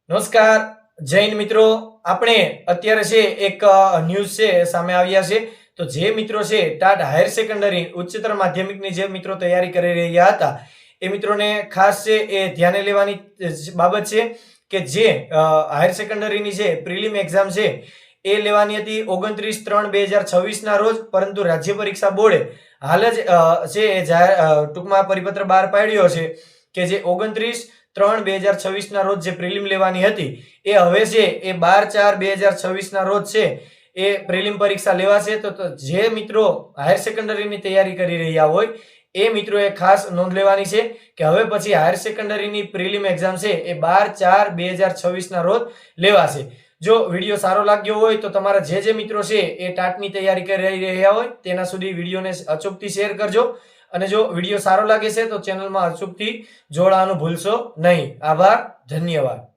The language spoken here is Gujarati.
નમસ્કાર જૈન મિત્રો, આપણે અત્યારે છે એક ન્યૂઝ છે સામે આવ્યા છે. તો જે મિત્રો છે ટાટ હાયર સેકન્ડરી ઉચ્ચતર માધ્યમિકની જે મિત્રો તૈયારી કરી રહ્યા હતા એ મિત્રોને ખાસ છે એ ધ્યાને લેવાની બાબત છે કે જે હાયર સેકન્ડરીની છે પ્રિલિમ એક્ઝામ છે એ લેવાની હતી 29/3/2026 ના રોજ, પરંતુ રાજ્ય પરીક્ષા બોર્ડે હાલ જ છે ટૂંકમાં પરિપત્ર બહાર પાડ્યો છે કે જે 29/3/2026 ના રોજ જે પ્રિલિમ લેવાની હતી એ હવે છે એ 12/4/2026 ના રોજ છે એ પ્રિલિમ પરીક્ષા લેવાશે. તો જે મિત્રો હાયર સેકન્ડરીની તૈયારી કરી રહ્યા હોય એ મિત્રોએ ખાસ નોંધ લેવાની છે કે હવે પછી હાયર સેકન્ડરીની પ્રિલિમ એક્ઝામ છે એ 12/4/2026 ના રોજ લેવાશે. જો વિડીયો સારો લાગ્યો હોય તો તમારા જે મિત્રો છે એ ટાટની તૈયારી કરી રહ્યા હોય તેના સુધી વિડીયોને અચૂકથી શેર કરજો. અને જો વિડીયો સારો લાગે છે તો ચેનલમાં અચૂકથી જોડાવાનું ભૂલશો નહીં. આભાર, ધન્યવાદ.